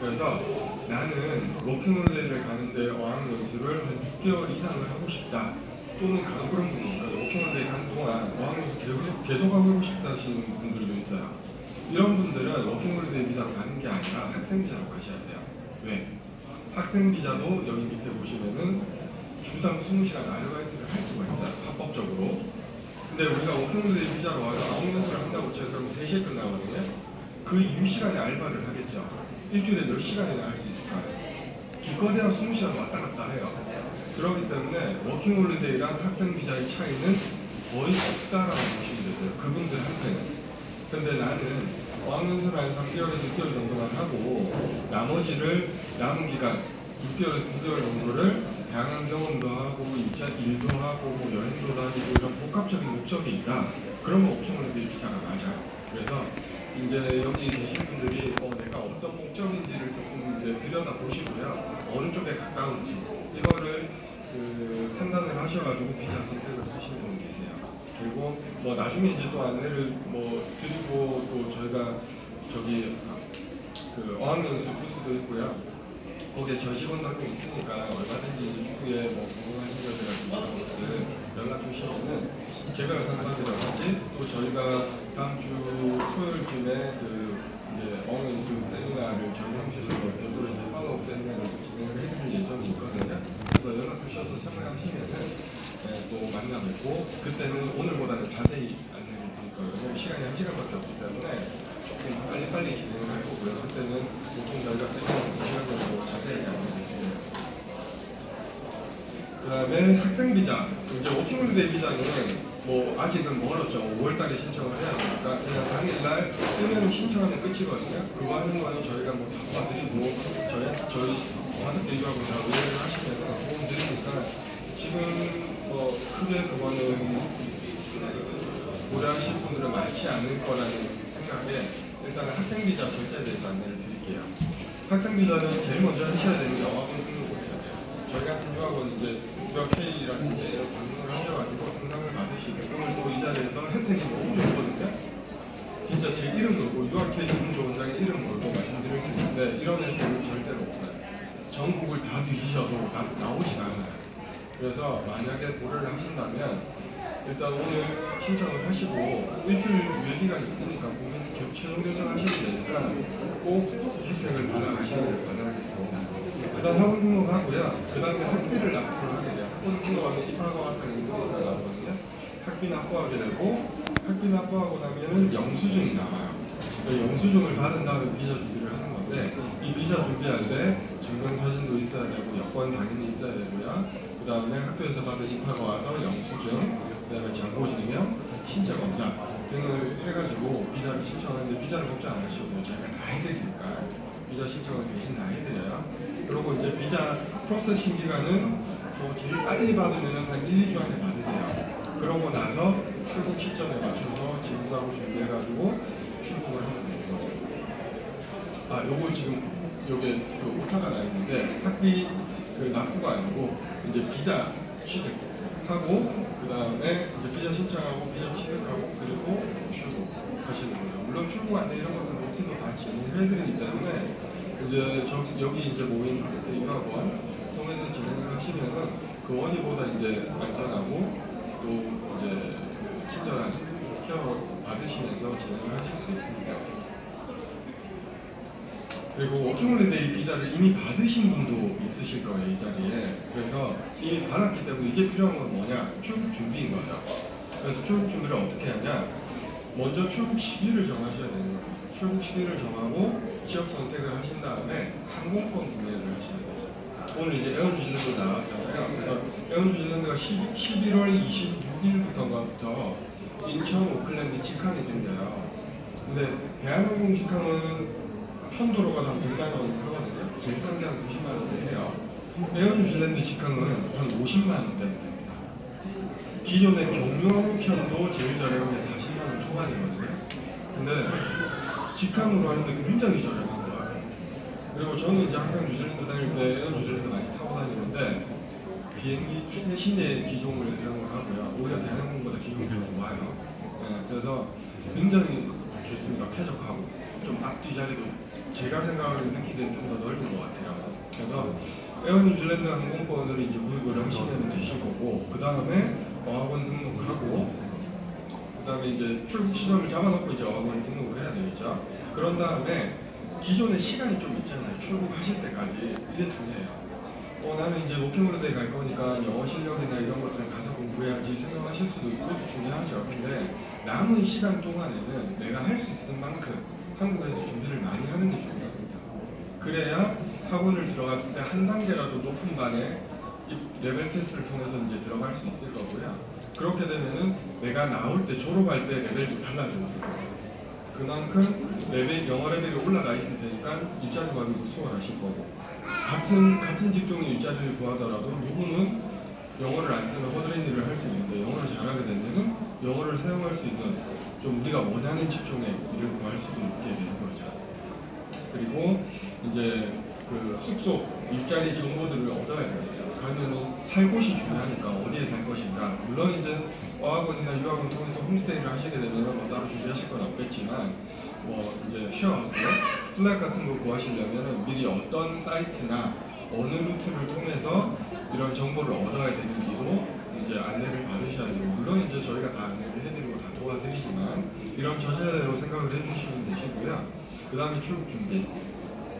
그래서 나는 워킹홀리데이를 가는데 어학연수를 한 6개월 이상을 하고 싶다. 또는 그런 분입니다. 워킹홀리데이 가는 동안 어학연수 계속 하고 싶다 하시는 분들도 있어요. 이런 분들은 워킹홀리데이 비자로 가는 게 아니라 학생비자로 가셔야 돼요. 왜? 학생비자도 여기 밑에 보시면은 주당 20시간 아르바이트를 할 수가 있어요. 합법적으로. 근데 우리가 워킹홀리데이 비자로 와서 어학연수를 한다고 쳐서 그럼 3시에 끝나거든요. 그 이후 시간에 알바를 하겠죠. 일주일에 몇 시간이나 할 수 있을까요? 기껏해야 20시간 왔다 갔다 해요. 그렇기 때문에 워킹홀리데이랑 학생비자의 차이는 거의 없다라고 보시면 되세요. 그분들한테는. 근데 나는 어학연수를 한 3개월에서 6개월 정도만 하고 나머지를 남은 기간 6개월에서 9개월 정도를 다양한 경험도 하고 일도 하고 뭐 여행도 다니고 이런 복합적인 목적이 있다. 그러면 워킹홀리데이 비자가 맞아요. 그래서 이제 여기 계신 분들이 내가 어떤 목적인지를 조금 이제 들여다 보시고요. 어느 쪽에 가까운지 이거를 판단을 하셔가지고 비자 선택을 하시면 되세요. 그리고 뭐 나중에 이제 또 안내를 드리고 또 저희가 저기 어학연수 부스도 있고요. 거기에 저직원도 한 명 있으니까 얼마든지 추후에 궁금하신 것들 연락 주시면은 개별 상담이라든지 또 저희가 다음 주 토요일쯤에 이제 어학연수 세미나를 저희 사무실에서 별도로 이제 팔로우 세미나를 진행을 해드릴 예정이 있거든요. 그래서 연락 주셔서 참여하시면은 또 만나 뵙고 그때는 오늘보다는 자세히 안내를 드릴 거예요. 왜냐면 시간이 1시간밖에 없기 때문에 조금 빨리빨리 진행을 할 거고요. 그때는 보통 저희가 세미나 2시간 정도 자세히 안내를 드려요. 그 다음에 학생비자, 이제 워킹홀리데이 비자는 아직은 멀었죠. 5월달에 신청을 해야 되니까 그냥 당일날 뜨면 신청하면 끝이거든요. 그거 하는 거는 저희가 다 도와드리고 저희 5개 유학원 다 의뢰를 하시면 도움 드리니까 지금 크게 그거는 고려하실 분들은 많지 않을 거라는 생각에 일단은 학생비자 절차에 대해서 안내를 드릴게요. 학생비자는 제일 먼저 하셔야 되는 게 어학원 등록이에요. 저희 같은 유학원 이제 유학회의라든지 이런 방문을 하셔가지고 상담을 받으시고 오늘 또 이 자리에서 혜택이 너무 좋거든요. 진짜 제 이름 걸고 유학회의 근무조원장의 이름 걸고 말씀드릴 수 있는데 이런 혜택은 절대로 없어요. 전국을 다 뒤지셔도 나오지 않아요. 그래서 만약에 고려를 하신다면 일단 오늘 신청을 하시고 일주일 유예 기간이 있으니까 고민 최종 결정하시면 되니까 꼭 혜택을 받아가시기를 바라겠습니다. 일단 학원 등록하고요. 그 다음에 학비를 납부를 하게 돼요. 학원 등록하면 입학과 학생 인보이스가 나오거든요. 학비 납부하게 되고 학비 납부하고 나면은 영수증이 나와요. 그 영수증을 받은 다음에 비자 준비를 하는 건데 이 비자 준비할 때 증명사진도 있어야 되고 여권 당연히 있어야 되고요. 그 다음에 학교에서 받은 입학과 와서 영수증, 그 다음에 장고증명, 신체검사 등을 해가지고 비자를 신청하는데 비자를 걱정 안 하시고 저희가 다 해드리니까 비자 신청을 대신 다 해드려요. 그리고 이제 비자 프로세싱 기간은 제일 빨리 받으면 한 1, 2주 안에 받으세요. 그러고 나서 출국 시점에 맞춰서 짐싸고 준비해가지고 출국을 하면 되는 거죠. 요거 지금 여기 오타가 나 있는데 학비 납부가 아니고 이제 비자 취득하고 그 다음에 이제 비자 신청하고 비자 취득하고 그리고 출국하시는 거죠. 물론 출국 안내 이런 것들 노트도 다 진행을 해드리기 때문에 이제 여기 이제 모인 5개 유학원 통해서 진행을 하시면은 그 원이보다 이제 안전하고 또 이제 친절한 케어 받으시면서 진행을 하실 수 있습니다. 그리고 워킹홀리데이 비자를 이미 받으신 분도 있으실 거예요, 이 자리에. 그래서 이미 받았기 때문에 이제 필요한 건 뭐냐? 출국 준비인 거죠. 그래서 출국 준비를 어떻게 하냐? 먼저 출국 시기를 정하셔야 되는 거예요. 출국 시기를 정하고 지역 선택을 하신 다음에 항공권 구매를 하셔야 되죠. 오늘 이제 에어뉴질랜드 나왔잖아요. 그래서 에어뉴질랜드가 11월 26일부터가부터 인천 오클랜드 직항이 생겨요. 근데 대한항공 직항은 편도로가 한 100만 원 하거든요. 제일 싼 게 한 90만 원대 해요. 에어뉴질랜드 직항은 한 50만 원대 됩니다. 기존의 경유하는 편도 제일 저렴한 게 40만 원 초반이거든요. 근데 직항으로 하는데 굉장히 저렴한 거예요. 그리고 저는 이제 항상 뉴질랜드 다닐 때 에어뉴질랜드 많이 타고 다니는데 비행기 최신의 기종을 사용을 하고요. 오히려 대한항공보다 기종이 더 좋아요. 그래서 굉장히 좋습니다. 쾌적하고. 좀 앞뒤 자리도 제가 생각을 느끼기엔 좀 더 넓은 것 같아요. 그래서 에어 뉴질랜드 항공권을 이제 구입을 하시면 되실 거고, 그 다음에 어학원 등록하고, 그 다음에 이제 출국 시점을 잡아놓고 이제 어학원 등록을 해야 되겠죠. 그런 다음에 기존에 시간이 좀 있잖아요. 출국하실 때까지. 이게 중요해요. 나는 이제 워킹홀리데이 갈 거니까 영어 실력이나 이런 것들은 가서 공부해야지 생각하실 수도 있고, 그것도 중요하죠. 근데 남은 시간 동안에는 내가 할 수 있을 만큼 한국에서 준비를 많이 하는 게 중요합니다. 그래야 학원을 들어갔을 때 한 단계라도 높은 반에 이 레벨 테스트를 통해서 이제 들어갈 수 있을 거고요. 그렇게 되면은 내가 나올 때 졸업할 때 레벨도 달라져 있을 거예요. 그만큼 영어 레벨이 올라가 있을 테니까 일자리 구하기도 수월하실 거고, 같은 직종의 일자리를 구하더라도 누구는 영어를 안 쓰면 허드렛 일을 할 수 있는데, 영어를 잘하게 되면은 영어를 사용할 수 있는 좀 우리가 원하는 직종의 일을 구할 수도 있게 되는 거죠. 그리고 이제 그 숙소 일자리 정보들을 얻어야 됩니다. 그러면은 살 곳이 중요하니까 어디에 살 것인가. 물론 이제 어학원이나 유학원 통해서 홈스테이를 하시게 되면 뭐 따로 준비하실 건 없겠지만, 뭐 이제 쉐어하우스, 플랫 같은 거 구하시려면 미리 어떤 사이트나 어느 루트를 통해서 이런 정보를 얻어야 되는지도 이제 안내를 받으셔야 되고, 물론 이제 저희가 다 안내를 해드리고 다 도와드리지만 이런 저자대로 생각을 해주시면 되시고요. 그 다음에 출국 준비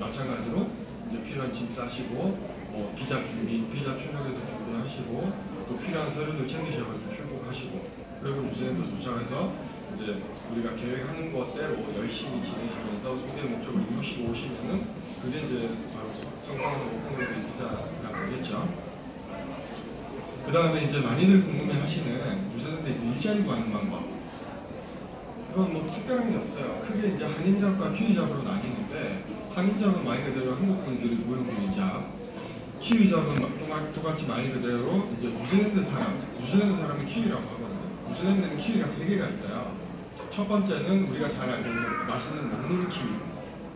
마찬가지로 이제 필요한 짐 싸시고, 뭐 비자 준비, 비자 출력해서 준비하시고, 또 필요한 서류들 챙기셔가지고 출국하시고, 그리고 뉴질랜드 도착해서 이제 우리가 계획하는 것대로 열심히 지내시면서 소개 목적을 이루시고 오시면은 그게 이제 바로 성공하는 워킹홀리데이 비자가 되겠죠. 그 다음에 이제 많이들 궁금해하시는 뉴질랜드에서 일자리 구하는 방법. 이건 뭐 특별한 게 없어요. 크게 이제 한인잡과 키위잡으로 나뉘는데, 한인잡은 말 그대로 한국 분들이 모여 보는 잡, 키위잡은 똑같이 말 그대로 이제 뉴질랜드 사람은 키위라고 하거든요. 뉴질랜드는 키위가 3개가 있어요. 첫 번째는 우리가 잘 알고 있는 맛있는 먹는 키위.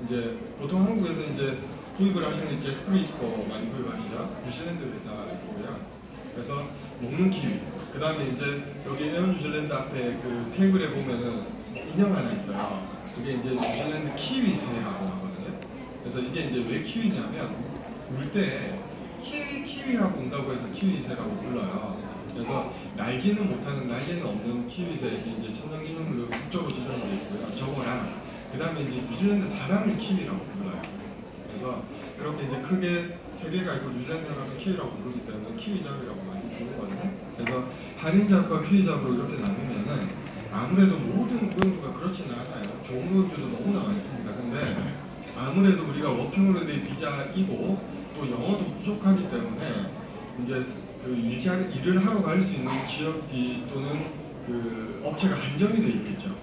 이제 보통 한국에서 이제 구입을 하시는 게 제스프리 거 많이 구입하시죠. 뉴질랜드 회사이고요. 그래서 먹는 키위. 그 다음에 이제 여기 에어 뉴질랜드 앞에 그 테이블에 보면은 인형 하나 있어요. 그게 이제 뉴질랜드 키위새라고 하거든요. 그래서 이게 이제 왜 키위냐면 울 때 키위하고 운다고 해서 키위새라고 불러요. 그래서 날지는 못하는, 날개는 없는 키위새, 이제 천연기념물로 국적으로 지정되어 있고요. 저거랑 그 다음에 이제 뉴질랜드 사람을 키위라고 불러요. 그래서 그렇게 이제 크게 3개가 있고 뉴질랜드 사람을 키위라고 부르기 때문에 키위잡이라고 많이 부르거든요. 그래서 한인잡과 키위잡으로 이렇게 나누면은 아무래도 모든 고용주가 그렇지는 않아요. 좋은 고용주도 너무나 많습니다. 근데 아무래도 우리가 워킹홀리데이 비자이고 또 영어도 부족하기 때문에 이제 그 일을 하러 갈 수 있는 지역이 또는 그 업체가 한정이 돼 있겠죠.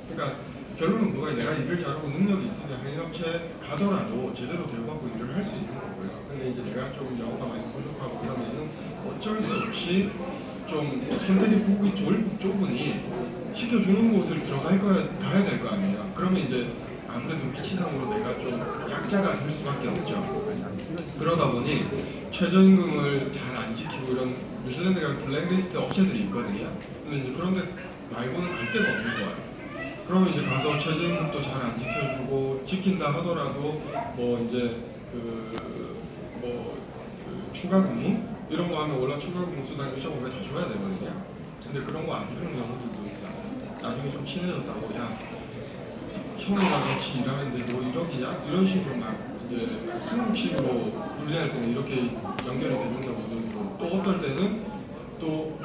그러니까 결론은 뭐가, 내가 일을 잘하고 능력이 있으면 한인업체 가더라도 제대로 대우받고 일을 할 수 있는 거고요. 근데 이제 내가 좀 영어가 많이 부족하고 그러면은 어쩔 수 없이 좀 손들이 보기 좁으니 시켜주는 곳을 가야 될 거 아니에요. 그러면 이제 아무래도 위치상으로 내가 좀 약자가 될 수밖에 없죠. 그러다 보니 최저임금을 잘 안 지키고 이런 뉴질랜드가 블랙리스트 업체들이 있거든요. 근데 이제 그런데 말고는 갈 데가 없는 거예요. 그러면 이제 가서 최저임금도 잘 안 지켜주고, 지킨다 하더라도 뭐 이제 추가 근무 이런 거 하면 원래 추가 근무 수당 1.5배 다 줘야 되거든요. 근데 그런 거 안 주는 경우들도 있어요. 나중에 좀 친해졌다고, 야 형이랑 같이 일하는데 너 이러기냐? 이런 식으로 막 이제 한국식으로 분리할 때는 이렇게 연결이 되는 경우도 있고, 또 어떨 때는 또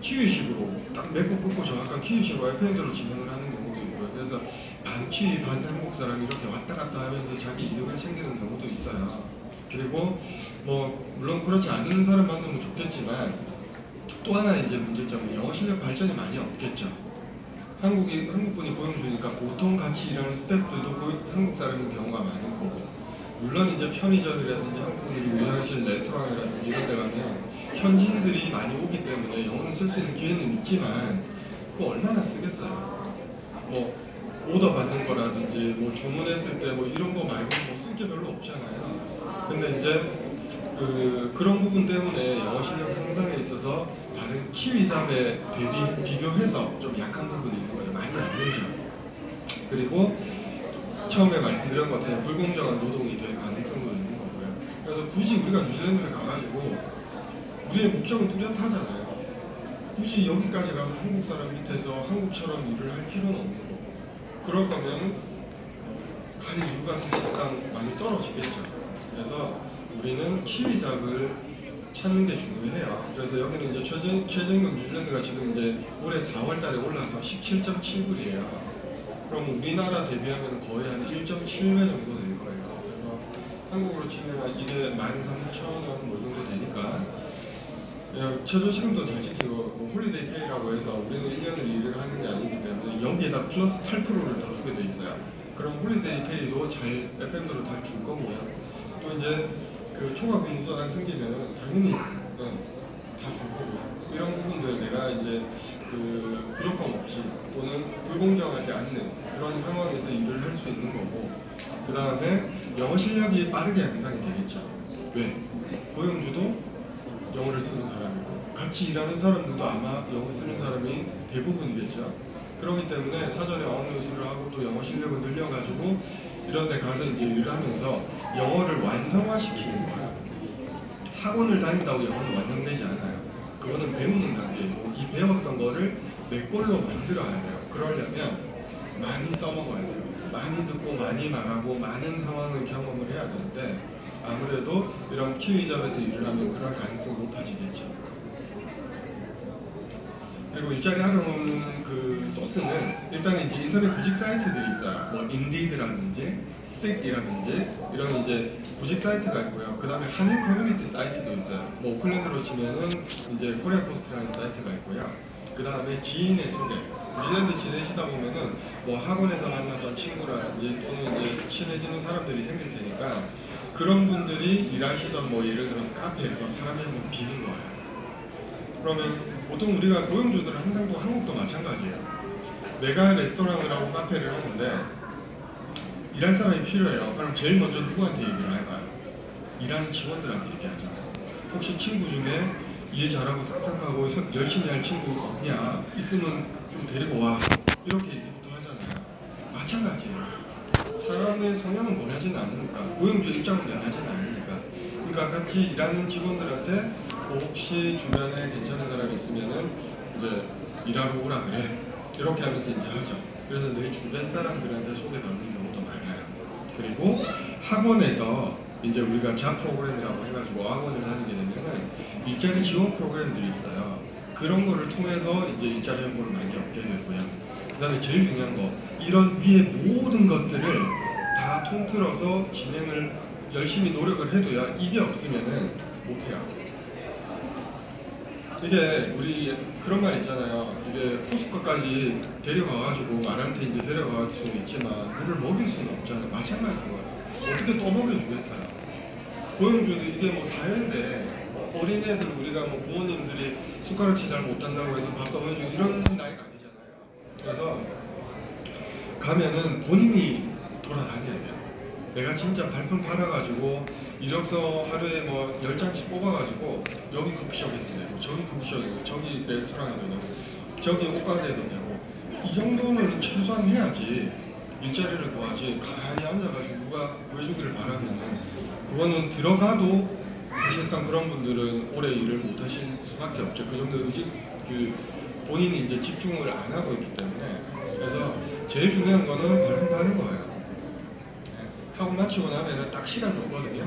키위식으로 딱 맺고 끊고 정확한 키위식으로 FM대로 진행을 하는 경우도 있고요. 그래서 반 키위 반 한국 사람이 이렇게 왔다 갔다 하면서 자기 이득을 챙기는 경우도 있어요. 그리고 뭐 물론 그렇지 않은 사람 만나면 좋겠지만, 또 하나 이제 문제점은 영어 실력 발전이 많이 없겠죠. 한국분이 고용주니까 보통 같이 일하는 스태프들도 한국 사람인 경우가 많을 거고, 물론 이제 편의점이라든지 한국분들이 운영하시는 레스토랑이라든지 이런 데 가면 현지인들이 많이 오기 때문에 영어는 쓸 수 있는 기회는 있지만 그거 얼마나 쓰겠어요. 뭐 오더 받는 거라든지 뭐 주문했을 때 뭐 이런 거 말고 뭐 쓸 게 별로 없잖아요. 근데 이제 그런 부분 때문에 영어 실력 향상에 있어서 다른 키위잡에 비교해서 좀 약한 부분이 있는 거예요. 많이 안 늘죠. 그리고 처음에 말씀드린 것처럼 불공정한 노동이 될 가능성도 있는 거고요. 그래서 굳이 우리가 뉴질랜드를 가가지고 우리의 목적은 뚜렷하잖아요. 굳이 여기까지 가서 한국 사람 밑에서 한국처럼 일을 할 필요는 없는 거고, 그럴 거면 갈 이유가 사실상 많이 떨어지겠죠. 그래서 우리는 키위잡을 찾는 게 중요해요. 그래서 여기는 이제 최저임금 뉴질랜드가 지금 이제 올해 4월 달에 올라서 17.7불이에요. 그럼 우리나라 대비하면 거의 한 1.7배 정도 될 거예요. 그래서 한국으로 치면 이게 13,000원 뭐 정도 되니까 그냥 최저시급도 잘 지키고 뭐 홀리데이 페이라고 해서 우리는 1년을 일을 하는 게 아니기 때문에 여기에다 플러스 8%를 더 주게 돼 있어요. 그럼 홀리데이 페이도 잘 FM대로 다 줄 거고요. 또 이제 그 초과 근무수당 생기면은 당연히 다 줄 거고요. 이런 부분들 내가 이제 그 부족함 없이 또는 불공정하지 않는 그런 상황에서 일을 할 수 있는 거고, 그 다음에 영어 실력이 빠르게 향상이 되겠죠. 왜? 고용주도 영어를 쓰는 사람이고 같이 일하는 사람들도 아마 영어 쓰는 사람이 대부분이겠죠. 그렇기 때문에 사전에 어학 연수를 하고 또 영어 실력을 늘려가지고 이런 데 가서 이제 일을 하면서 영어를 완성화시키는 거예요. 학원을 다닌다고 영어는 완성되지 않아요. 그거는 배우는 단계이고 이 배웠던 거를 내 걸로 만들어야 돼요. 그러려면 많이 써먹어야 돼요. 많이 듣고 많이 말하고 많은 상황을 경험을 해야 되는데 아무래도 이런 키위잡에서 일을 하면 그럴 가능성이 높아지겠죠. 그리고 일자리 알아보는 그 소스는 일단 이제 인터넷 구직 사이트들이 있어요. 뭐 인디드라든지 Seek이라든지 이런 이제 구직 사이트가 있고요. 그 다음에 한인 커뮤니티 사이트도 있어요. 뭐 오클랜드로 치면은 이제 코리아 포스트라는 사이트가 있고요. 그 다음에 지인의 소개. 뉴질랜드 지내시다 보면은 뭐 학원에서 만났던 친구라든지 또는 이제 친해지는 사람들이 생길 테니까 그런 분들이 일하시던 뭐 예를 들어서 카페에서 사람이 한번 비는 거예요. 그러면 보통 우리가 고용주들은 항상 또 한국도 마찬가지예요. 내가 레스토랑을 하고 카페를 하는데 일할 사람이 필요해요. 그럼 제일 먼저 누구한테 얘기를 할까요? 일하는 직원들한테 얘기하잖아요. 혹시 친구 중에 일 잘하고 싹싹하고 열심히 할 친구 없냐? 있으면 좀 데리고 와. 이렇게 얘기부터 하잖아요. 마찬가지예요. 사람의 성향은 변하지는 않으니까, 고용주 입장은 변하지는 않으니까. 그러니까 같이 일하는 직원들한테 뭐 혹시 주변에 괜찮은 사람이 있으면은 이제 일하러 오라 그래. 이렇게 하면서 이제 하죠. 그래서 내 주변 사람들한테 소개받는 경우도 많아요. 그리고 학원에서 이제 우리가 잡 프로그램이라고 해가지고 학원을 다니게 되면은 일자리 지원 프로그램들이 있어요. 그런 거를 통해서 이제 일자리 정보를 많이 얻게 되고요. 그 다음에 제일 중요한 거, 이런 위의 모든 것들을 다 통틀어서 진행을 열심히 노력을 해도요, 이게 없으면은 못해요. 이게 우리 그런 말 있잖아요. 이게 호숫가까지 데려가가지고 말한테 이제 데려갈 수는 있지만 물을 먹일 수는 없잖아요. 마찬가지인 거예요. 어떻게 또 먹여주겠어요? 고용주도 이게 뭐 사회인데 어린애들 우리가 뭐 부모님들이 숟가락질 잘 못한다고 해서 밥 떠먹여주고 이런 나이가 아니잖아요. 그래서 가면은 본인이 돌아다녀야 돼요. 내가 진짜 발품 받아가지고 이력서 하루에 뭐 10장씩 뽑아가지고 여기 커피숍에서 내고 저기 커피숍에서 내고 저기 레스토랑에도 내고 저기 옷가게에도 내고 이 정도는 최소한 해야지 일자리를 구하지. 가만히 앉아가지고 누가 구해주기를 바라면은 그거는 들어가도 사실상 그런 분들은 오래 일을 못 하실 수밖에 없죠. 그 정도 그 본인이 이제 집중을 안 하고 있기 때문에. 그래서 제일 중요한 거는 발품 받는 거예요. 하고 마치고 나면은 딱 시간이 오거든요.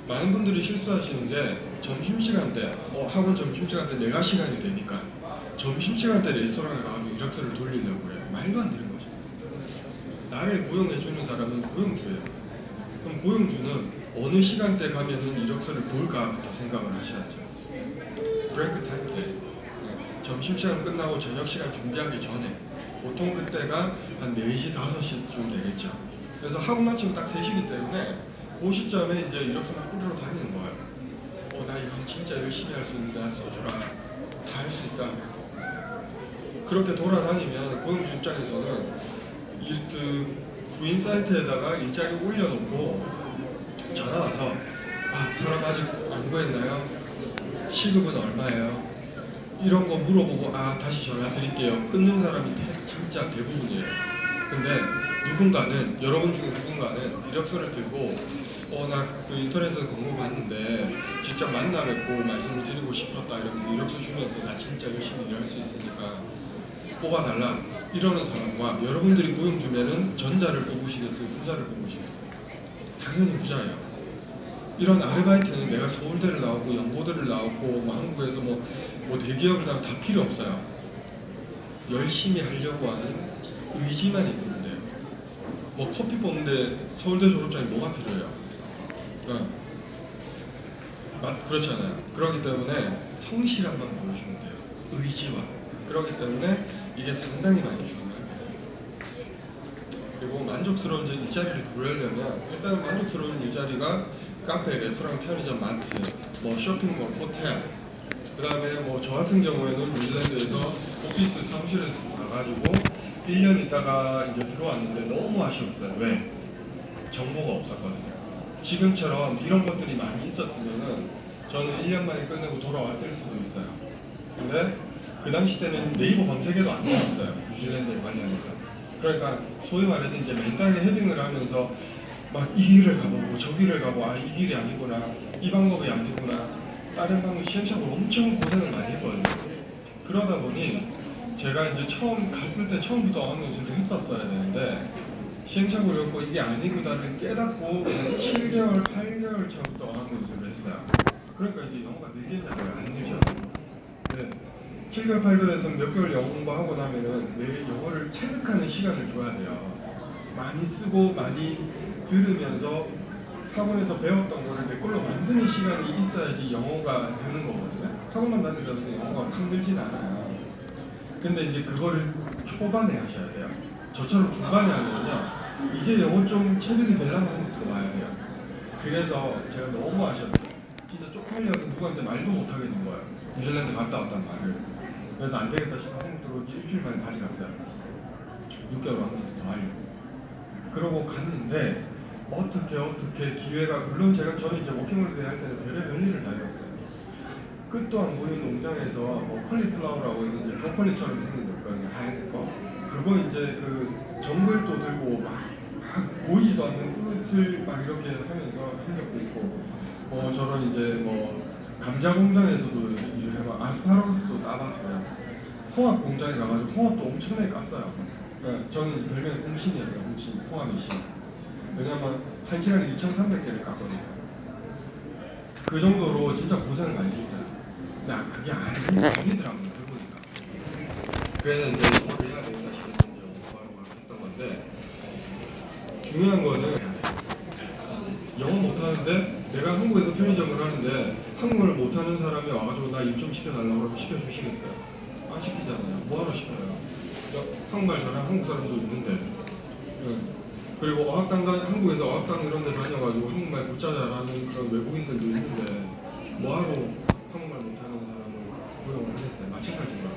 많은 분들이 실수하시는 게 점심시간 때, 학원 점심시간 때 내가 시간이 되니까 점심시간 때 레스토랑에 가가지고 이력서를 돌리려고 그래요. 말도 안 되는 거죠. 나를 고용해주는 사람은 고용주예요. 그럼 고용주는 어느 시간대 가면은 이력서를 볼까부터 생각을 하셔야죠. 브레이크 타임 때, 점심시간 끝나고 저녁시간 준비하기 전에 보통 그때가 한 4시, 5시쯤 되겠죠. 그래서 하고 마치면 딱 3시기 때문에 그 시점에 이제 이력서 막 뿌리러 다니는 거예요. 나 이거 진짜 열심히 할 수 있는데 나 써주라. 다 할 수 있다. 그렇게 돌아다니면 고용주 입장에서는 그 구인 사이트에다가 일자리 올려놓고 전화 와서 사람 아직 안 구했나요? 시급은 얼마예요? 이런 거 물어보고 다시 전화 드릴게요. 끊는 사람이 진짜 대부분이에요. 근데 누군가는, 여러분 중에 누군가는 이력서를 들고 나 그 인터넷에서 광고 봤는데 직접 만나 뵙고 말씀을 드리고 싶었다 이러면서 이력서 주면서 나 진짜 열심히 일할 수 있으니까 뽑아달라 이러는 사람과, 여러분들이 고용 주면은 전자를 뽑으시겠어요? 후자를 뽑으시겠어요? 당연히 후자예요. 이런 아르바이트는 내가 서울대를 나오고 연고대를 나오고 뭐 한국에서 뭐 대기업을 나오면 다 필요 없어요. 열심히 하려고 하는 의지만 있으면 돼요. 뭐 커피 뽑는데 서울대 졸업장이 뭐가 필요해요? 그렇잖아요. 그렇기 때문에 성실함만 보여주면 돼요. 의지와. 그렇기 때문에 이게 상당히 많이 중요합니다. 그리고 만족스러운 일자리를 구하려면 일단은 만족스러운 일자리가 카페, 레스토랑, 편의점, 마트, 뭐 쇼핑몰, 호텔, 그 다음에 뭐 저 같은 경우에는 뉴질랜드에서 오피스 사무실에서 가가지고 1년 있다가 이제 들어왔는데 너무 아쉬웠어요. 왜? 정보가 없었거든요. 지금처럼 이런 것들이 많이 있었으면은 저는 1년 만에 끝내고 돌아왔을 수도 있어요. 근데 그 당시 때는 네이버 검색에도 안 나왔어요. 뉴질랜드에 관련해서. 그러니까 소위 말해서 이제 맨땅에 헤딩을 하면서 막 이 길을 가보고 저 길을 가고 이 길이 아니구나, 이 방법이 아니구나, 다른 방법 시행착오로 엄청 고생을 많이 했거든요. 그러다 보니 제가 이제 처음 갔을 때 처음부터 어학연수를 했었어야 되는데 시행착오였고 이게 아니구나를 깨닫고 7개월, 8개월 차부터 어학연수를 했어요. 그러니까 이제 영어가 늘겠냐고요? 안 늘죠. 네. 7개월, 8개월에서 몇 개월 영어 공부하고 나면은 매일 영어를 체득하는 시간을 줘야 돼요. 많이 쓰고 많이 들으면서 학원에서 배웠던 거를 내 걸로 만드는 시간이 있어야지 영어가 느는 거거든요. 학원만 다닌다고 해서 영어가 확 늘진 않아요. 근데 이제 그거를 초반에 하셔야 돼요. 저처럼 중반에 하면요, 이제 영어 좀 체득이 되려면 한번 들어와야 돼요. 그래서 제가 너무 아쉬웠어요. 진짜 쪽팔려서 누구한테 말도 못 하겠는 거예요. 뉴질랜드 갔다 왔단 말을. 그래서 안 되겠다 싶어 한국 들어오기 일주일 만에 다시 갔어요. 6개월 왕래에서 더 하려고. 그러고 갔는데 어떻게 기회가, 물론 저는 이제 워킹홀리데이 할 때는 별의별 일을 다 해봤어요. 끝도 안 보이는 농장에서 뭐 컬리플라워라고 해서 이제 브로콜리처럼 생긴 거 있거든요. 하얀색 거. 그거 이제 그 정글도 들고 막 보이지도 않는 끝을 막 이렇게 하면서 한 적도 있고, 저런 이제 뭐 감자 공장에서도 일을 해봐, 아스파라거스도 따봤고요. 홍합 공장에 가가지고 홍합도 엄청나게 깠어요. 그러니까 저는 별명이 홍신이었어요. 홍신, 홍합의 신. 왜냐면 한 시간에 2,300개를 깠거든요. 그 정도로 진짜 고생을 많이 했어요. 근데 그게 아니더라고요. 해보니까. 그래서 이제 영어를 해야 되겠다 싶어서 이제 영어로 했던 건데, 중요한 거는 해야 돼요. 영어 못하는데 내가 한국에서 편의점을 하는데 한국어를 못하는 사람이 와가지고 나 일 좀 시켜달라고 그러면 시켜주시겠어요? 안 시키잖아요. 뭐하러 시켜요? 한국말 잘하는 한국 사람도 있는데. 그리고 한국에서 어학당 이런 데 다녀가지고 한국말 곧잘 잘하는 그런 외국인들도 있는데 뭐하러 한국말 못하는 사람을 고용을 하겠어요? 마찬가지인 거죠.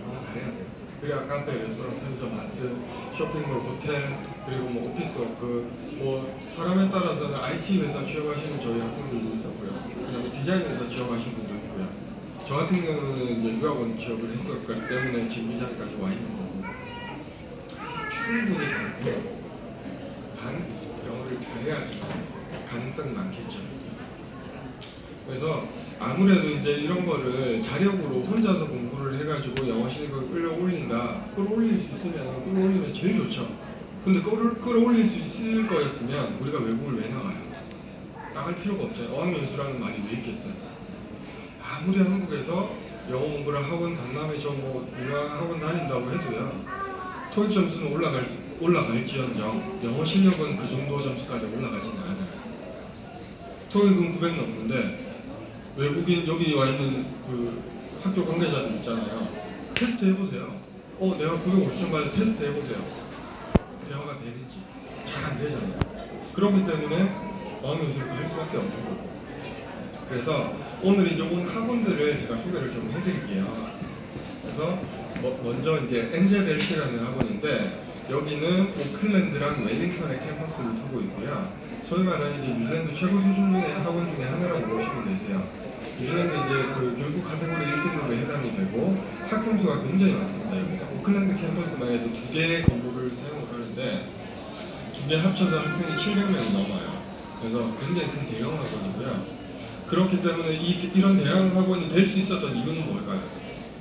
영어 잘해야 돼요. 그리고 카페, 레스토랑, 편의점, 마트, 쇼핑몰, 호텔, 그리고 뭐 오피스워크, 뭐 사람에 따라서는 IT 회사 취업하시는 저희 학생들도 있었고요. 그다음에 디자인 회사 취업하신 분도 있고요. 저 같은 경우는 이제 유학원 취업을 했었기 때문에 지금 이 자리까지 와 있는 거고, 충분히 가능해요. 단 영어를 잘해야지 가능성이 많겠죠. 그래서 아무래도 이제 이런 거를 자력으로 혼자서 공부를 해가지고 영어 실력을 끌어올릴 수 있으면 끌어올리면 제일 좋죠. 근데 끌어올릴 수 있을 거였으면 우리가 외국을 왜 나가요? 나갈 필요가 없잖아요. 어학연수라는 말이 왜 있겠어요? 아무리 한국에서 영어 공부를 학원, 강남에 뭐 유명한 학원 다닌다고 해도요, 토익 점수는 올라갈지언정 영어 실력은 그 정도 점수까지 올라가지는 않아요. 토익은 900 넘는데 외국인 여기 와 있는 그 학교 관계자들 있잖아요. 테스트 해보세요. 내가 950점 받은 테스트 해보세요. 대화가 되는지 잘 안 되잖아요. 그렇기 때문에 어학연수를 할 수밖에 없는 거고. 그래서 오늘 이제 온 학원들을 제가 소개를 좀 해드릴게요. 그래서 먼저 이제 NZLC라는 학원인데 여기는 오클랜드랑 웰링턴의 캠퍼스를 두고 있고요. 소위 말하는 이제 뉴질랜드 최고 수준 중의 학원 중에 하나라고 보시면 되세요. 뉴질랜드 이제 그 교육부 카테고리 1등급에 해당이 되고 학생 수가 굉장히 많습니다. 여기가 오클랜드 캠퍼스만 해도 2개의 건물을 사용을 하는데 2개 합쳐서 학생이 700명이 넘어요. 그래서 굉장히 큰 대형 학원이고요. 그렇기 때문에 이런 대형 학원이 될 수 있었던 이유는 뭘까요?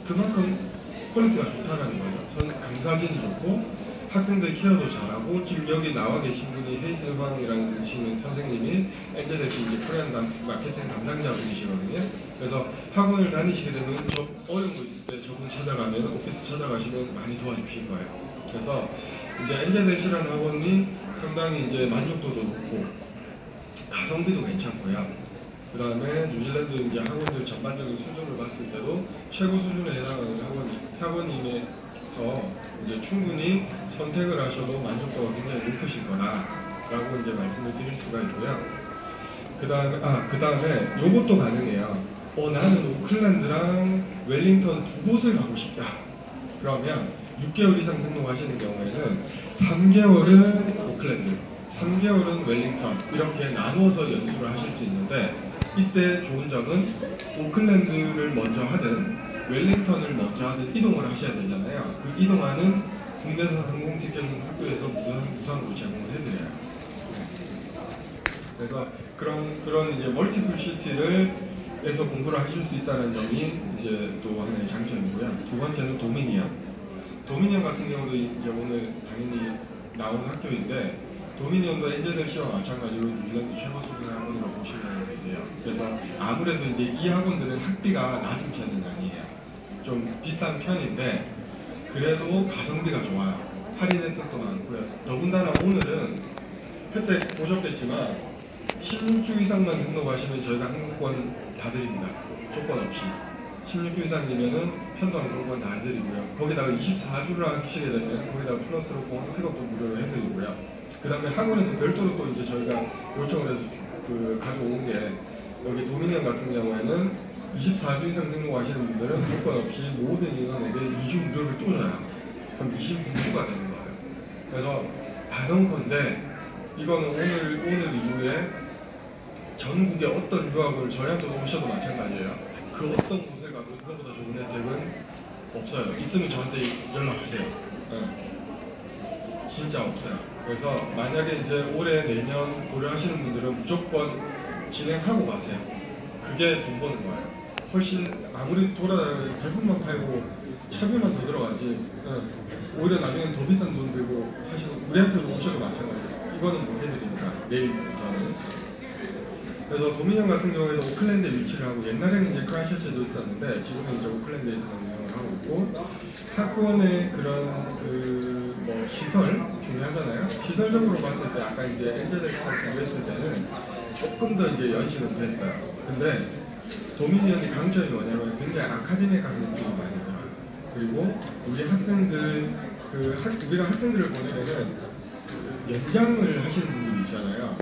그만큼 퀄리티가 좋다는 거죠. 강사진이 좋고 학생들 케어도 잘하고 지금 여기 나와 계신 분이 헤이슬 황이라는 선생님이 엔젤에서 이제 코리안 마케팅 담당자분이시거든요. 그래서 학원을 다니시게 되면 저 어려운 거 있을 때 저분 찾아가면 오피스 찾아가시면 많이 도와주실 거예요. 그래서 이제 엔젤에시라는 학원이 상당히 이제 만족도도 높고 가성비도 괜찮고요. 그 다음에 뉴질랜드 이제 학원들 전반적인 수준을 봤을 때도 최고 수준에 해당하는 학원임에서 이제 충분히 선택을 하셔도 만족도가 굉장히 높으실 거라라고 이제 말씀을 드릴 수가 있고요. 그 다음에 요것도 가능해요. 나는 오클랜드랑 웰링턴 두 곳을 가고 싶다. 그러면 6개월 이상 등록하시는 경우에는 3개월은 오클랜드, 3개월은 웰링턴 이렇게 나누어서 연수를 하실 수 있는데 이때 좋은 점은 오클랜드를 먼저 하든 웰링턴을 먼저 하든 이동을 하셔야 되잖아요. 그 이동하는 국내선 항공 티켓은 학교에서 무상으로 제공을 해드려요. 그래서 그런 이제 멀티플 시티에서 공부를 하실 수 있다는 점이 이제 또 하나의 장점이고요. 두 번째는 도미니언. 도미니언 같은 경우도 이제 오늘 당연히 나온 학교인데 도미니언도 엔젤시와 마찬가지로 뉴질랜드 최고 수준의 학원으로 보시면 되세요. 그래서 아무래도 이제 이 학원들은 학비가 낮은 편은 아니에요. 좀 비싼 편인데 그래도 가성비가 좋아요. 할인 혜택도 많고요. 더군다나 오늘은 그때 보셨겠지만 16주 이상만 등록하시면 저희가 항공권 다 드립니다. 조건 없이. 16주 이상이면은 편도 항공권 다 드리고요. 거기다가 24주를 하시게 되면 거기다가 플러스로 공항 픽업도 무료로 해드리고요. 그 다음에 학원에서 별도로 또 이제 저희가 요청을 해서 가져온 게 여기 도미니언 같은 경우에는 24주 이상 등록하시는 분들은 조건 없이 모든 인원에게 2주 무료를 또 줘요. 그럼 29주가 되는 거예요. 그래서 단언컨대 이거는 오늘 이후에 전국의 어떤 유학을 저희한테 오셔도 마찬가지예요. 그 어떤 곳에 가도 그거보다 좋은 혜택은 없어요. 있으면 저한테 연락하세요. 진짜 없어요. 그래서 만약에 이제 올해 내년 고려하시는 분들은 무조건 진행하고 가세요. 그게 돈 버는 거예요. 훨씬 아무리 돌아다니면 발품만 팔고 차비만 더 들어가지 오히려 나중엔 더 비싼 돈 들고 하시고 우리한테도 오셔도 마찬가지예요. 이거는 못 해드리니까 내일부터는. 그래서 도미니언 같은 경우에도 오클랜드에 위치를 하고 옛날에는 이제 크라이처치도 있었는데 지금은 이제 오클랜드에서 운영을 하고 있고 학원의 그런 뭐 시설 중요하잖아요. 시설적으로 봤을 때 아까 이제 엔젤엑스랑 비교했을 때는 조금 더 이제 연식은 됐어요. 근데 도미니언이 강점이 뭐냐면 굉장히 아카데미컬한 느낌이 많이 들어요. 그리고 우리 학생들 우리가 학생들을 보내면은 연장을 하시는 분들이 있잖아요.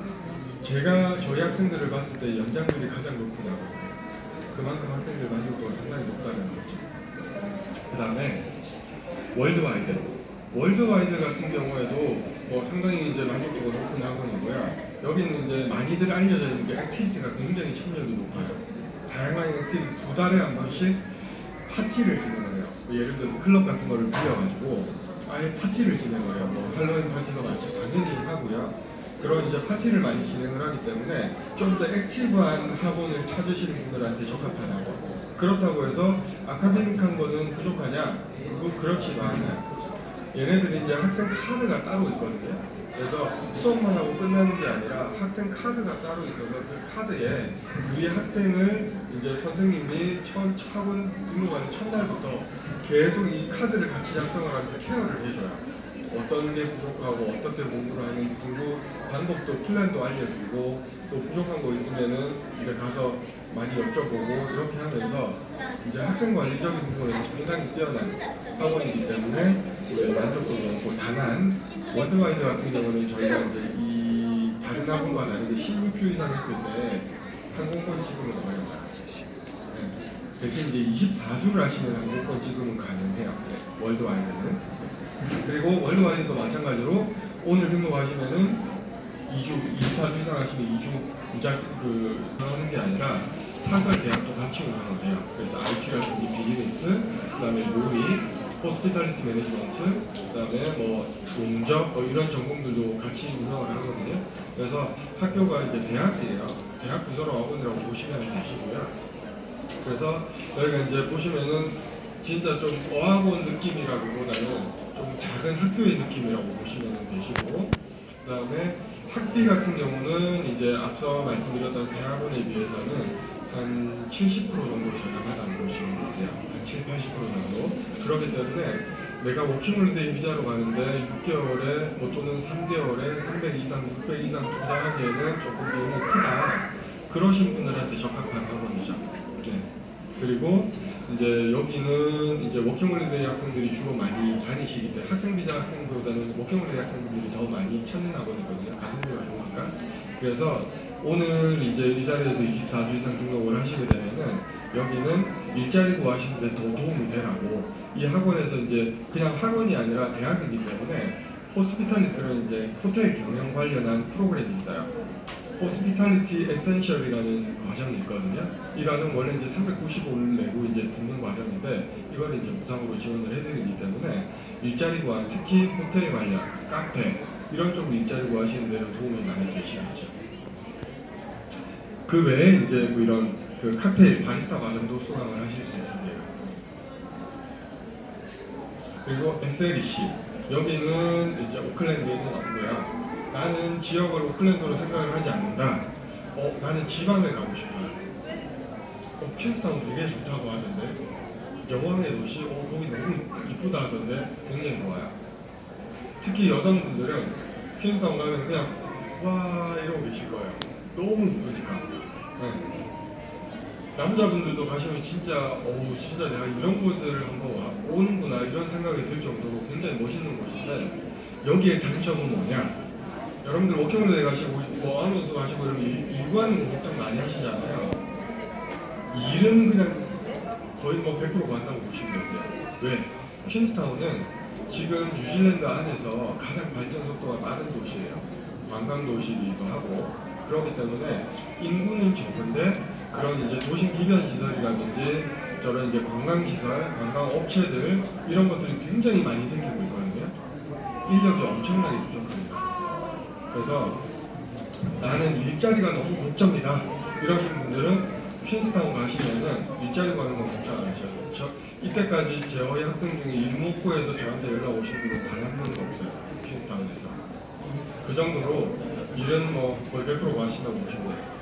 제가 저희 학생들을 봤을 때 연장률이 가장 높다고. 그만큼 학생들 만족도가 상당히 높다는 거죠. 그 다음에 월드와이드 같은 경우에도 뭐 상당히 이제 만족도가 높은 학원이고요. 여기는 이제 많이들 알려져 있는 게 액티비티가 굉장히 참여율이 높아요. 다양한 액티비티 2달에 한 번씩 파티를 진행을 해요. 뭐 예를 들어서 클럽 같은 거를 빌려가지고 아예 파티를 진행을 해요. 뭐 할로윈 파티도 마치 당연히 하고요. 그런 이제 파티를 많이 진행을 하기 때문에 좀 더 액티브한 학원을 찾으시는 분들한테 적합하다고. 그렇다고 해서 아카데믹한 거는 부족하냐? 그렇지도 않아요. 얘네들이 이제 학생 카드가 따로 있거든요. 그래서 수업만 하고 끝나는 게 아니라 학생 카드가 따로 있어서 그 카드에 우리 학생을 이제 선생님이 학원 등록하는 첫날부터 계속 이 카드를 같이 작성을 하면서 케어를 해줘요. 어떤 게 부족하고 어떻게 공부를 하는 공부 방법도 플랜도 알려주고 또 부족한 거 있으면은 이제 가서 많이 여쭤보고 이렇게 하면서 이제 학생 관리적인 부분에서 상당히 뛰어난 학원이기 때문에 만족도도 높고 다만 월드와이드 같은 경우는 저희가 이제 이 다른 학원과 다르게 16주 이상 했을 때 항공권 지급은 어려워요. 대신 이제 24주를 하시면 항공권 지급은 가능해요. 월드와이드는. 그리고 월드와이드도 마찬가지로 오늘 등록하시면은 24주 이상 하시면 2주 하는 게 아니라 사설 대학도 같이 운영을 해요. 그래서 IT라든지 비즈니스, 그다음에 요리, 호스피탈리티 매니지먼트, 그다음에 뭐 용접 이런 전공들도 같이 운영을 하거든요. 그래서 학교가 이제 대학이에요. 대학 부설어학원이라고 보시면 되시고요. 그래서 여기가 이제 보시면은 진짜 좀 어학원 느낌이라기보다는 좀 작은 학교의 느낌이라고 보시면 되시고, 그다음에 학비 같은 경우는 이제 앞서 말씀드렸던 새 학원에 비해서는 한 70% 정도 저렴하다고 보시면 되세요. 한 7, 80% 정도. 그렇기 때문에 내가 워킹홀리데이 비자로 가는데 6개월에 뭐 또는 3개월에 300 이상, 600 이상 투자하기에는 조금 비용이 크다. 그러신 분들한테 적합한 학원이죠. 네. 그리고 이제 여기는 이제 워킹홀리데이 학생들이 주로 많이 다니시기 때문에 학생 비자 학생보다는 워킹홀리데이 학생들이 더 많이 찾는 학원이거든요. 가성비가 좋으니까. 그래서 오늘 이제 이 자리에서 24주 이상 등록을 하시게 되면은 여기는 일자리 구하시는데 더 도움이 되라고 이 학원에서 이제 그냥 학원이 아니라 대학이기 때문에 호스피탈리티 그런 이제 호텔 경영 관련한 프로그램이 있어요. 호스피탈리티 에센셜이라는 과정이 있거든요. 이 과정 원래 이제 395를 내고 이제 듣는 과정인데 이거를 이제 무상으로 지원을 해드리기 때문에 일자리 구한 특히 호텔 관련, 카페 이런 쪽 일자리 구하시는 데는 도움이 많이 되시겠죠. 그 외에 이제 뭐 이런 그 칵테일 바리스타 과정도 수강을 하실 수 있으세요. 그리고 SLEC 여기는 이제 오클랜드에는 없고요. 나는 지역을 오클랜드로 생각을 하지 않는다. 나는 지방을 가고 싶어요. 퀸스타운 되게 좋다고 하던데. 영광의 도시, 거기 너무 이쁘다 하던데 굉장히 좋아요. 특히 여성분들은 퀸스타운 가면 그냥 와 이러고 계실 거예요. 너무 이쁘니까. 네. 남자분들도 가시면 진짜 진짜 내가 이런 곳을 한번 오는구나 이런 생각이 들 정도로 굉장히 멋있는 곳인데 여기에 장점은 뭐냐? 여러분들 워킹홀리데이 가시고 뭐 아나운서 가시고 이러면 일구하는 거 걱정 많이 하시잖아요. 일은 그냥 거의 뭐 100% 간다고 보시면 되세요. 왜? 퀸스타운은 지금 뉴질랜드 안에서 가장 발전 속도가 빠른 도시예요. 관광 도시이기도 하고 그렇기 때문에 인구는 적은데 그런 이제 도심 기변 시설이라든지 저런 이제 관광 시설, 관광 업체들 이런 것들이 굉장히 많이 생기고 있거든요. 인력이 엄청나게 부족합니다. 그래서 나는 일자리가 너무 걱정이다 이러신 분들은 퀸스타운 가시면은 일자리 구하는 건 걱정 안 하셔도 돼요. 이때까지 저희 학생 중에 일 못 구해서 저한테 연락 오신 분은 단 한 번도 없어요. 퀸스타운에서. 그 정도로 일은 뭐 거의 100% 구하신다고 보시면 돼요.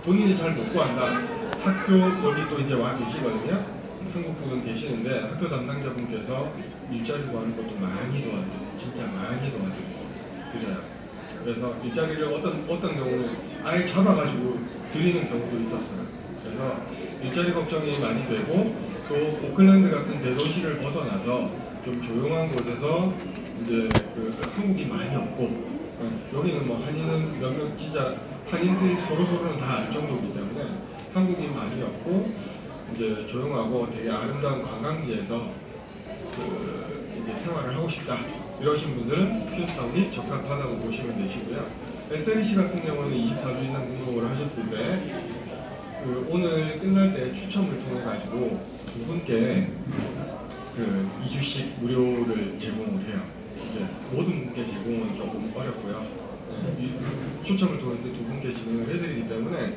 본인이 잘 못 구한다. 학교 여기 또 이제 와 계시거든요. 한국 분 계시는데 학교 담당자분께서 일자리 구하는 것도 많이 도와드려요. 진짜 많이 도와드려요. 그래서 일자리를 어떤 경우는 아예 잡아가지고 드리는 경우도 있었어요. 그래서 일자리 걱정이 많이 되고 또 오클랜드 같은 대도시를 벗어나서 좀 조용한 곳에서 이제 그 한국이 많이 없고 여기는 뭐 한인은 몇몇 진짜 한인들 서로는 다 알 정도이기 때문에 한국인 많이 없고 이제 조용하고 되게 아름다운 관광지에서 이제 생활을 하고 싶다 이러신 분들은 퀸스타운이 적합하다고 보시면 되시고요. SLEC 같은 경우는 24주 이상 등록을 하셨을 때 오늘 끝날 때 추첨을 통해 가지고 두 분께 2주씩 무료를 제공을 해요. 이제 모든 분께 제공은 조금 어렵고요. 추첨을 통해서 두 분께 진행을 해드리기 때문에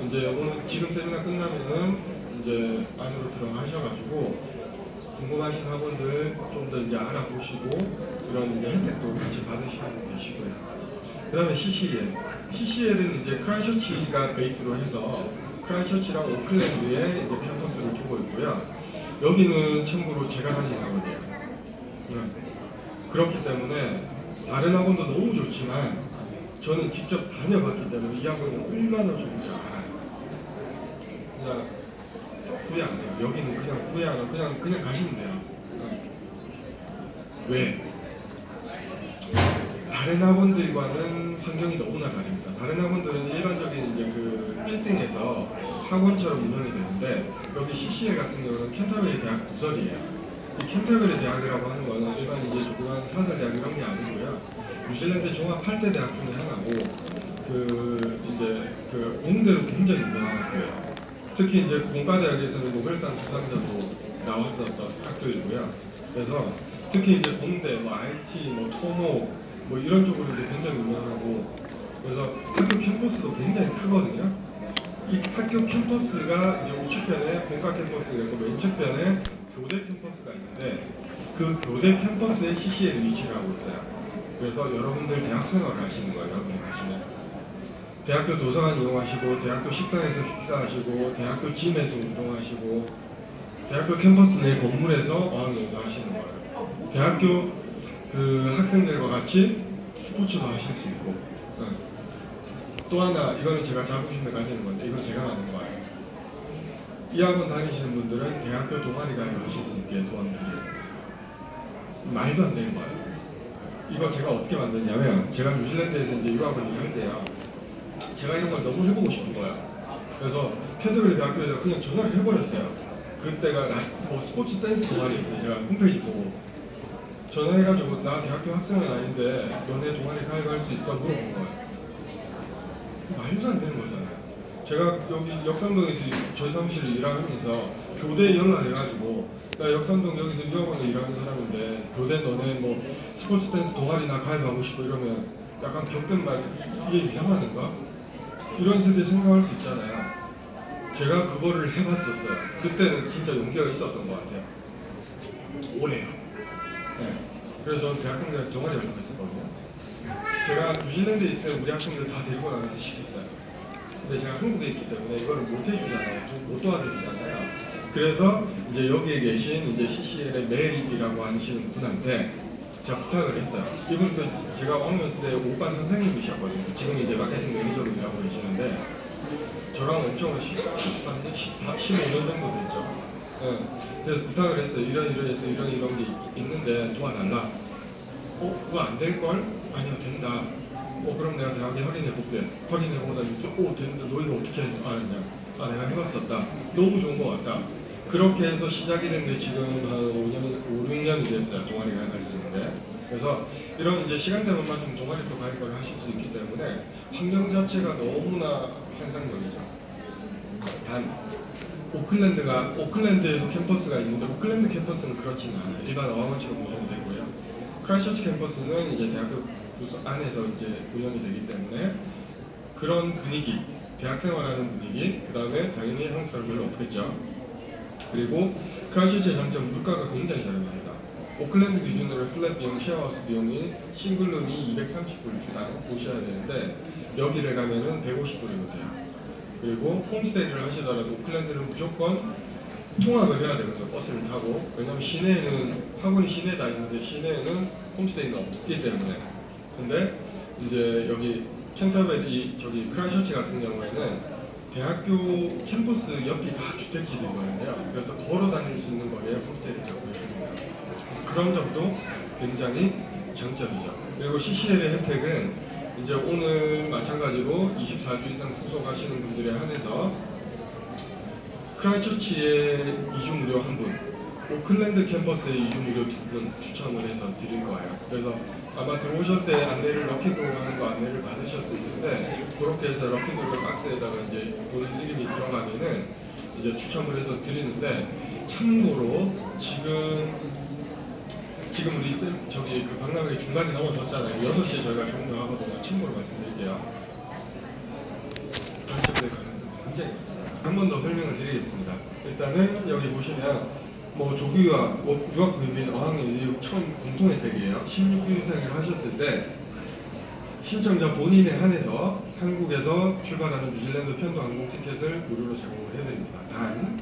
이제 오늘 지금 세미나 끝나면은 이제 안으로 들어가셔가지고 궁금하신 학원들 좀 더 이제 알아보시고 이런 이제 혜택도 같이 받으시면 되시고요. 그다음에 CCL은 이제 크라이처치가 베이스로 해서 크라이처치랑 오클랜드에 이제 캠퍼스를 두고 있고요. 여기는 참고로 제가 다니는 학원이에요. 그렇기 때문에 다른 학원도 너무 좋지만 저는 직접 다녀봤기 때문에 이 학원이 얼마나 좋은지 알아요. 그냥 후회 안 해요. 여기는 그냥 후회 안 하고 그냥 가시면 돼요. 왜? 다른 학원들과는 환경이 너무나 다릅니다. 다른 학원들은 일반적인 이제 그 빌딩에서 학원처럼 운영이 되는데 여기 CCL 같은 경우는 캔터베리 대학 부설이에요. 이 캔터베리 대학이라고 하는 거는 일반 이제 조그만 사설 대학 이런 게 아니고요. 뉴질랜드 종합 8대 대학 중에 하나고 이제 공대로 굉장히 유명한 학교예요. 특히 이제 공과대학에서는 노벨상 수상자도 나왔었던 학교이고요. 그래서 특히 이제 공대, 뭐 IT, 뭐 토목, 뭐 이런 쪽으로 이제 굉장히 유명하고, 그래서 학교 캠퍼스도 굉장히 크거든요. 이 학교 캠퍼스가 이제 우측편에 공과 캠퍼스가 있고 왼측편에 교대 캠퍼스가 있는데, 그 교대 캠퍼스에 CCL이 위치를 하고 있어요. 그래서 여러분들 대학 생활을 하시는 거예요. 여기 가시면 대학교 도서관 이용하시고, 대학교 식당에서 식사하시고, 대학교 짐에서 운동하시고, 대학교 캠퍼스 내 건물에서 어학연수 하시는 거예요. 대학교 그 학생들과 같이 스포츠도 하실 수 있고. 또 하나, 이거는 제가 자부심을 가지는 건데, 이건 제가 만든 거예요. 이 학원 다니시는 분들은 대학교 동아리 가입 하실 수 있게 도와드려요. 말도 안 되는 거예요. 이거 제가 어떻게 만들냐면, 제가 뉴질랜드에서 이제 유학을 할 때요, 제가 이런 걸 너무 해보고 싶은 거예요. 그래서 캔터베리 대학교에다 그냥 전화를 해버렸어요. 그때가 뭐 스포츠 댄스 동아리 있어요. 제가 홈페이지 보고 전화해가지고, 나 대학교 학생은 아닌데 너네 동아리 가입할 수 있어? 물어본 거예요. 말도 안 되는 거잖아요. 제가 여기 역삼동에서 저희 사무실을 일하면서 교대에 연락해가지고, 나 역삼동 여기서 유학원에 일하는 사람인데 교대 너네 뭐 스포츠 댄스 동아리나 가입하고 싶어 이러면 약간 격된 말, 이게 이상하는가? 이런 세대 생각할 수 있잖아요. 제가 그거를 해봤었어요. 그때는 진짜 용기가 있었던 것 같아요. 오래요. 네. 그래서 대학생들한테 동아리 활동했었거든요. 제가 뉴질랜드에 있을 때 우리 학생들 다 데리고 나가서 시켰어요. 근데 제가 한국에 있기 때문에 이거를 못 해주잖아요. 못 도와주잖아요. 그래서 이제 여기에 계신 이제 CCL의 메리라고 하시는 분한테 제가 부탁을 했어요. 이분도 제가 어학연수 때 5반 선생님이셨거든요. 지금 이제 마케팅 매니저로 일하고 계시는데 저랑 엄청 13년, 15년 정도 됐죠. 네. 그래서 부탁을 했어요. 이러해서 이런 게 있는데 도와달라. 그거 안 될걸? 아니요, 된다. 그럼 내가 대학에 확인해볼게. 확인해보더니 되는데 너 이거 어떻게 알았냐? 내가 해봤었다. 너무 좋은 것 같다. 그렇게 해서 시작이 된 게 지금 한 5, 6년이 됐어요. 동아리 가입할 수 있는데. 그래서 이런 이제 시간대만 맞으면 동아리도 가입을 하실 수 있기 때문에 환경 자체가 너무나 환상적이죠. 단 오클랜드에도 캠퍼스가 있는데, 오클랜드 캠퍼스는 그렇지는 않아요. 일반 어학원처럼 운영이 되고요. 크라이스처치 캠퍼스는 이제 대학교 부서 안에서 이제 운영이 되기 때문에 그런 분위기, 대학 생활하는 분위기, 그 다음에 당연히 한국 사람 별로 없겠죠. 그리고 크라이스처치의 장점, 물가가 굉장히 저렴합니다. 오클랜드 기준으로 플랫 비용, 쉐어하우스 비용이 싱글룸이 230불 주당 보셔야 되는데, 여기를 가면은 150불이면 돼요. 그리고 홈스테이를 하시더라도 오클랜드는 무조건 통학을 해야 되거든요. 버스를 타고. 왜냐면 시내에는 학원이 시내에 다 있는데 시내에는 홈스테이는 없기 때문에. 근데 이제 여기 캔터베리 저기 크라이스처치 같은 경우에는 대학교 캠퍼스 옆이 다 주택지들이거든요. 그래서 걸어 다닐 수 있는 거리에 홈스테이를 잡고 해줍니다. 그래서 그런 점도 굉장히 장점이죠. 그리고 CCL의 혜택은 이제 오늘 마찬가지로 24주 이상 숙소가시는 분들에 한해서 크라이스처치에 2주 무료 1분, 오클랜드 캠퍼스에 2주 무료 2분 추첨을 해서 드릴 거예요. 그래서 아마 들어오실 때 안내를 럭키드로 하는 거 안내를 받으셨을 텐데, 그렇게 해서 럭키드로 박스에다가 이제 본인 이름이 들어가면은 이제 추첨을 해서 드리는데, 참고로 지금 우리 저기 그 박람회 중간이 넘어섰잖아요. 6시에 저희가 종료하거든요. 참고로 말씀드릴게요. 가르쳐드릴 가능성이 굉장히 많습니다. 한 번 더 설명을 드리겠습니다. 일단은 여기 보시면 뭐 조교유학, 유학 구입민 어학연 처음 공통 혜택이에요. 16주 이상을 하셨을 때 신청자 본인에 한해서 한국에서 출발하는 뉴질랜드 편도 항공 티켓을 무료로 제공을 해드립니다. 단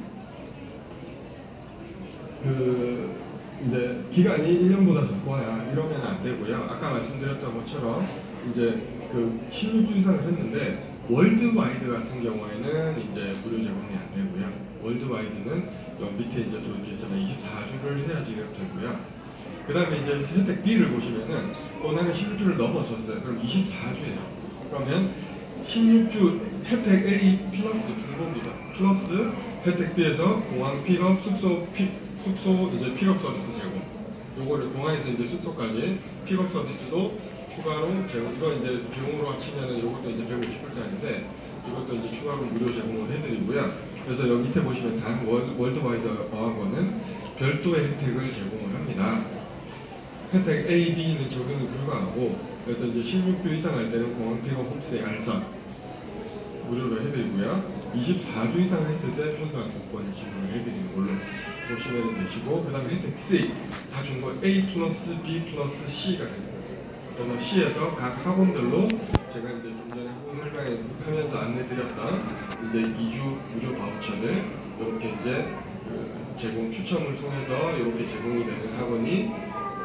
이제 기간이 1년보다 적거나 이러면 안 되고요. 아까 말씀드렸던 것처럼 이제 그 16주 이상을 했는데, 월드와이드 같은 경우에는 이제 무료 제공이 안 되고요. 월드와이드는 여기 밑에 이제 또 이렇게 있잖아요. 24주를 해야지 되고요. 그 다음에 이제 혜택 B를 보시면은 나는 16주를 넘어섰어요. 그럼 24주예요. 그러면 16주 혜택 A 플러스 중고입니다. 플러스 혜택 B에서 공항 픽업, 숙소 이제 픽업 서비스 제공. 요거를 공항에서 이제 숙소까지 픽업 서비스도 추가로 제공. 이거 이제 비용으로 합치면은 요것도 이제 150불짜리인데 이것도 이제 추가로 무료 제공을 해드리고요. 그래서 여기 밑에 보시면 단 월드와이드 어학원은 별도의 혜택을 제공을 합니다. 혜택 A, B는 적용이 불가하고, 그래서 이제 16주 이상 할 때는 공항 픽업 홈스테이 알선 무료로 해드리고요. 24주 이상 했을 때 편도한 복권 지불을 해드리는 걸로 보시면 되시고, 그 다음에 혜택 C 다 준 거 A 플러스 B 플러스 C가 됩니다. 그래서 C에서 각 학원별로 제가 이제 좀 전에 학원 설명하면서 안내드렸던 이제 2주 무료 바우처를 이렇게 이제 제공 추첨을 통해서 이렇게 제공이 되는 학원이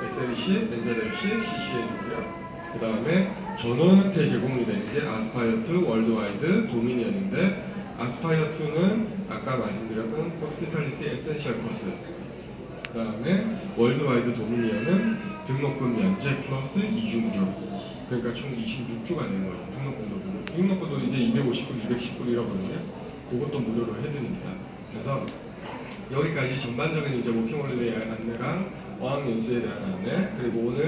SLC, 렌자델C, CCN이고요. 그 다음에 전원한테 제공이 되는 게 아스파이어2, 월드와이드, 도미니언인데, 아스파이어2는 아까 말씀드렸던 호스피탈리티 에센셜 코스, 그 다음에 월드와이드 도미니언은 등록금 면제 플러스 2주 무료, 그러니까 총 26주가 되는 거죠. 등록금도 무료. 등록금도 이제 250불, 210불이라거든요. 그것도 무료로 해드립니다. 그래서 여기까지 전반적인 이제 워킹홀리데이 안내랑 어학연수에 대한 안내, 그리고 오늘